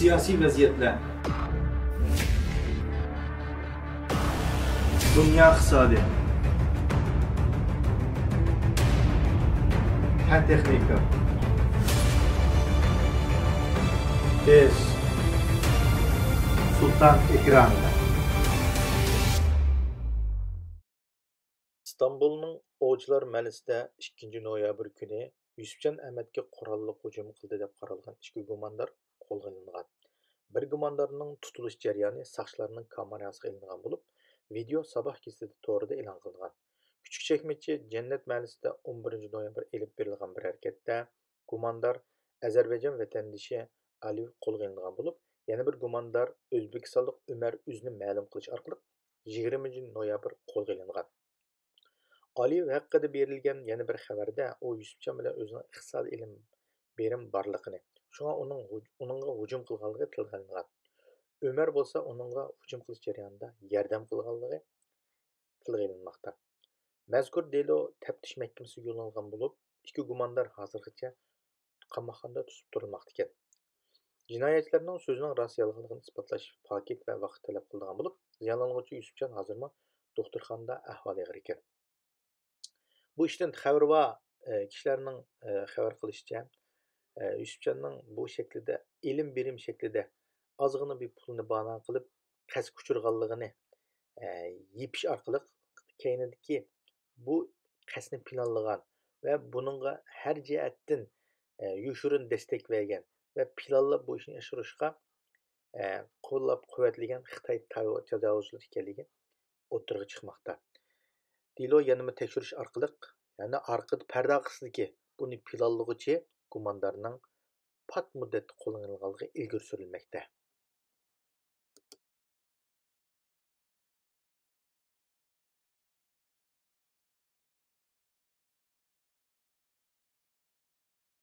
siyosiy vaziyatlar, dunyo iqtisodi, fan texnika, biz Sultan ekranida. İstanbul'un Ovchilar mahallesida 2 noyabr kuni Yusufjon Ahmadga qurolli hujum qildi deb qaralgan ikki gumondor qo'lga olingan. Bir gumondorning tutilish jarayoni soqchilarning kamerasiga ilingan bo'lib, video sabah kesida to'rida e'lon qilingan. Küçükçekmece Cennet mahallesida 11 noyabr elib berilgan bir harakatda gumondor Azerbaycan vatandoshi Aliyev qo'lga olingan bo'lib, yana bir gumondor O'zbekistonlik Umar Uzni ma'lum qilish orqali 20 noyabr qo'lga olingan. Aliyev haqida berilgan yana bir xabarda u Yusufjon bilan o'zining iqtisodiy ilm berim borligini, shunga uningga hujum qilganligi tilga olingan. Umar bo'lsa uningga hujum qilish jarayonida yordam qilganligi tilga olinmoqda. Mazkur delo taftish mahkamasiga yo'llangan bo'lib, ikki gumondor hozirgacha qamoqxonada tutib turilmoqda ekan. Jinoyatchilarning so'zining rostligini isbotlash paket va vaqt talab qilgan bo'lib, ziyolanuvchi Yusufjon hozirmi doktorxonada ahvoli og'ir ekan. Bu ishdan xabar va kishilarning xabar qilishicha, Yusufjonning bu shaklida ilm berim shaklida ozg'ina bir pulni bano qilib qasd kuchirganligini yepish orqali keynidagi bu qasdni planlagan va buningga har jihatdan yoshirin destek bergan va planlab bu ishni oshirishga qo'llab quvvatlagan Xitoy tajovuzchilari ekanligi o'tirg'i chiqmoqda. Dilo yanımı tekshirish orqali, ya'ni orqada parda orqasidagi buni planlag'uvchi gumondorning pat muddatda qo'llanilganligi ilgari surilmoqda.